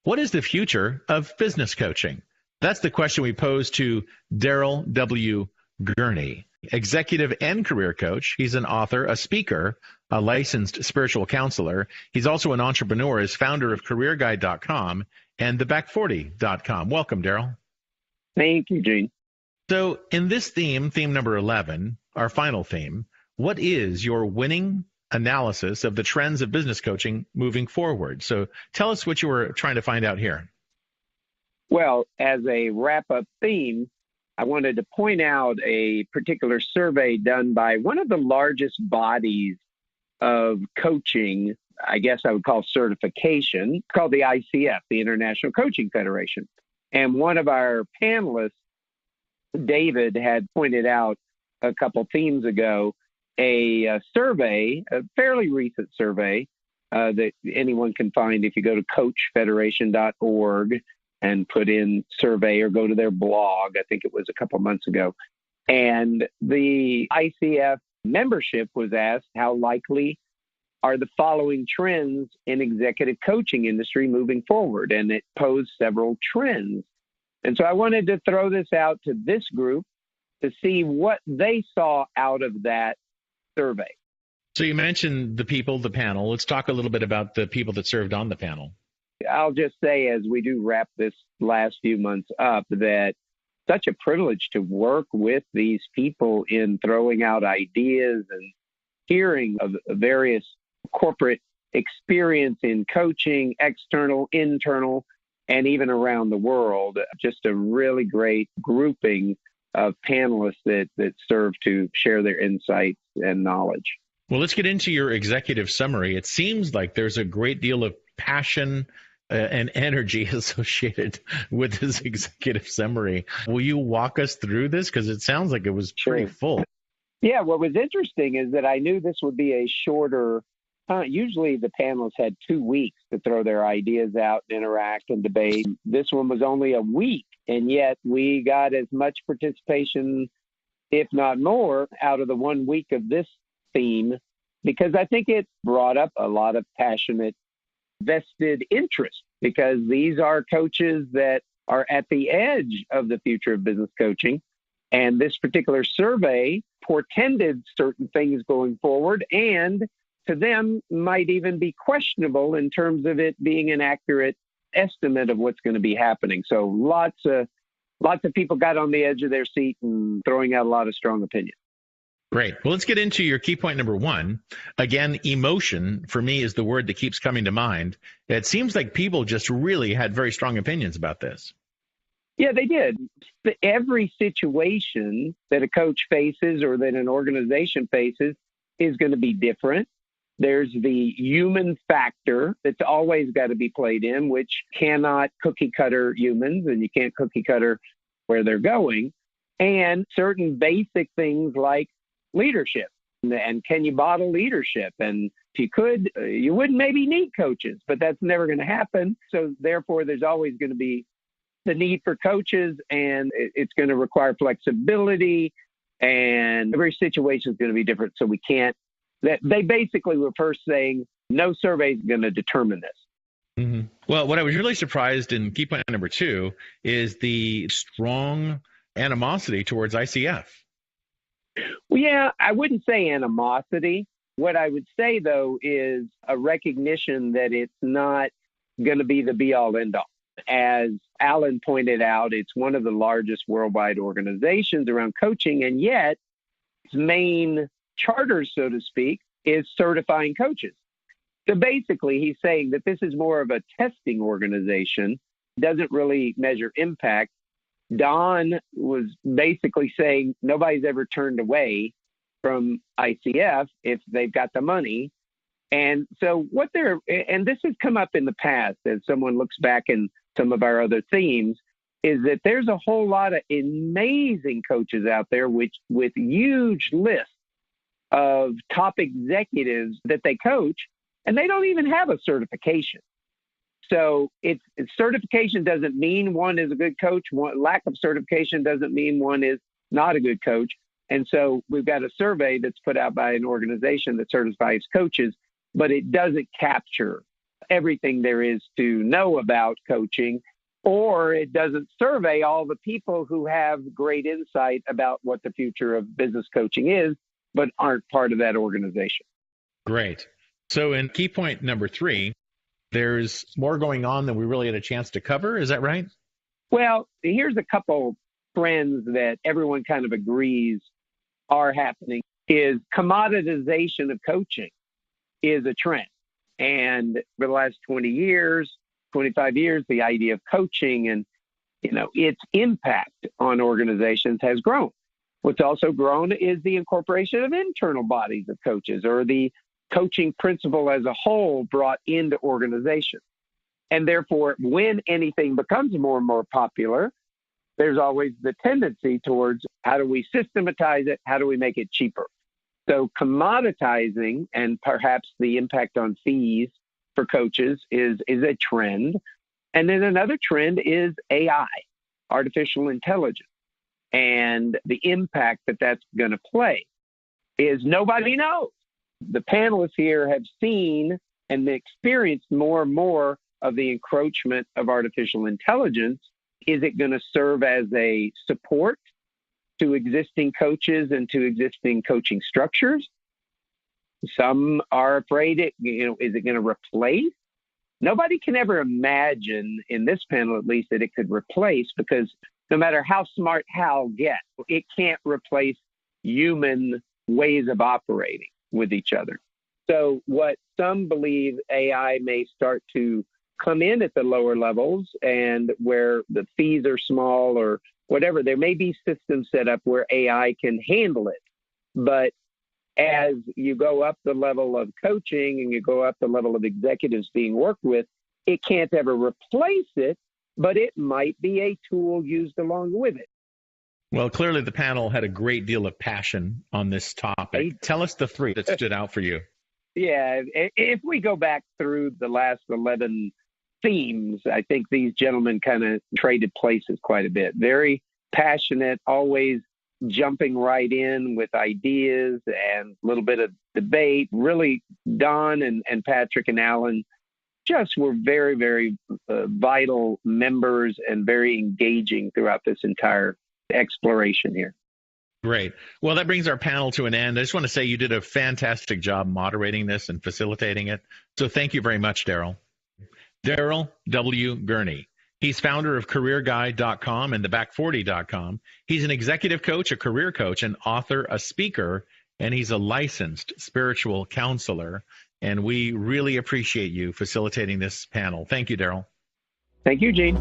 What is the future of business coaching? That's the question we pose to Daryl W. Gurney, executive and career coach. He's an author, a speaker, a licensed spiritual counselor. He's also an entrepreneur, is founder of CareerGuide.com and TheBack40.com. Welcome, Daryl. Thank you, Gene. So in this theme number 11, our final theme, what is your winning analysis of the trends of business coaching moving forward? So tell us what you were trying to find out here. Well, as a wrap-up theme, I wanted to point out a particular survey done by one of the largest bodies of coaching, I guess I would call certification, called the ICF, the International Coaching Federation. And one of our panelists, David, had pointed out a couple themes ago a survey, a fairly recent survey that anyone can find if you go to coachfederation.org and put in survey or go to their blog. I think it was a couple months ago. And the ICF membership was asked how likely are the following trends in executive coaching industry moving forward. And it posed several trends. And so I wanted to throw this out to this group to see what they saw out of that survey. So you mentioned the people, the panel. Let's talk a little bit about the people that served on the panel. I'll just say, as we do wrap this last few months up, that such a privilege to work with these people in throwing out ideas and hearing of various corporate experience in coaching, external, internal, and even around the world. Just a really great grouping of panelists that serve to share their insights and knowledge. Well, let's get into your executive summary. It seems like there's a great deal of passion and energy associated with this executive summary. Will you walk us through this? Because it sounds like it was pretty full. Yeah, what was interesting is that I knew this would be a shorter, usually the panelists had 2 weeks to throw their ideas out, interact, and debate. This one was only a week, and yet we got as much participation, if not more, out of the 1 week of this theme, because I think it brought up a lot of passionate, vested interest, because these are coaches that are at the edge of the future of business coaching. And this particular survey portended certain things going forward, and to them might even be questionable in terms of it being an accurate estimate of what's going to be happening. So lots of people got on the edge of their seat and throwing out a lot of strong opinions. Great. Well, let's get into your key point number 1. Again, emotion, for me, is the word that keeps coming to mind. It seems like people just really had very strong opinions about this. Yeah, they did. Every situation that a coach faces or that an organization faces is going to be different. There's the human factor that's always got to be played in, which cannot cookie cutter humans, and you can't cookie cutter where they're going. And certain basic things like leadership. And can you bottle leadership? And if you could, you wouldn't maybe need coaches, but that's never going to happen. So therefore, there's always going to be the need for coaches, and it's going to require flexibility, and every situation is going to be different. So we can't, they basically were first saying no survey is going to determine this. Mm-hmm. Well, what I was really surprised in key point number 2 is the strong animosity towards ICF. Well, yeah, I wouldn't say animosity. What I would say, though, is a recognition that it's not going to be the be-all, end-all. As Alan pointed out, it's one of the largest worldwide organizations around coaching, and yet its main charter, so to speak, is certifying coaches. So basically, he's saying that this is more of a testing organization, doesn't really measure impact. Don was basically saying nobody's ever turned away from ICF if they've got the money. And so and this has come up in the past as someone looks back in some of our other themes, is that there's a whole lot of amazing coaches out there with huge lists of top executives that they coach, and they don't even have a certification. So certification doesn't mean one is a good coach. Lack of certification doesn't mean one is not a good coach. And so we've got a survey that's put out by an organization that certifies coaches, but it doesn't capture everything there is to know about coaching, or it doesn't survey all the people who have great insight about what the future of business coaching is, but aren't part of that organization. Great. So in key point number 3, there's more going on than we really had a chance to cover. Is that right? Well, here's a couple trends that everyone kind of agrees are happening. Is commoditization of coaching is a trend. And for the last 20 years, 25 years, the idea of coaching and, its impact on organizations has grown. What's also grown is the incorporation of internal bodies of coaches, or the coaching principle as a whole brought into organizations. And therefore, when anything becomes more and more popular, there's always the tendency towards how do we systematize it? How do we make it cheaper? So commoditizing and perhaps the impact on fees for coaches is a trend. And then another trend is AI, artificial intelligence, and the impact that that's going to play is nobody knows. The panelists here have seen and experienced more and more of the encroachment of artificial intelligence. Is it going to serve as a support to existing coaches and to existing coaching structures? Some are afraid is it going to replace? Nobody can ever imagine, in this panel at least, that it could replace, because no matter how smart Hal gets, it can't replace human ways of operating with each other. So what some believe, AI may start to come in at the lower levels, and where the fees are small or whatever, there may be systems set up where AI can handle it. But as you go up the level of coaching and you go up the level of executives being worked with, it can't ever replace it, but it might be a tool used along with it. Well, clearly the panel had a great deal of passion on this topic. Tell us the 3 that stood out for you. Yeah, if we go back through the last 11 themes, I think these gentlemen kind of traded places quite a bit. Very passionate, always jumping right in with ideas and a little bit of debate. Really, Don and Patrick and Alan just were very, very vital members and very engaging throughout this entire exploration here. Great. Well, that brings our panel to an end. I just want to say you did a fantastic job moderating this and facilitating it. So thank you very much, Daryl. Daryl W. Gurney. He's founder of CareerGuide.com and TheBack40.com. He's an executive coach, a career coach, an author, a speaker, and he's a licensed spiritual counselor. And we really appreciate you facilitating this panel. Thank you, Daryl. Thank you, Gene.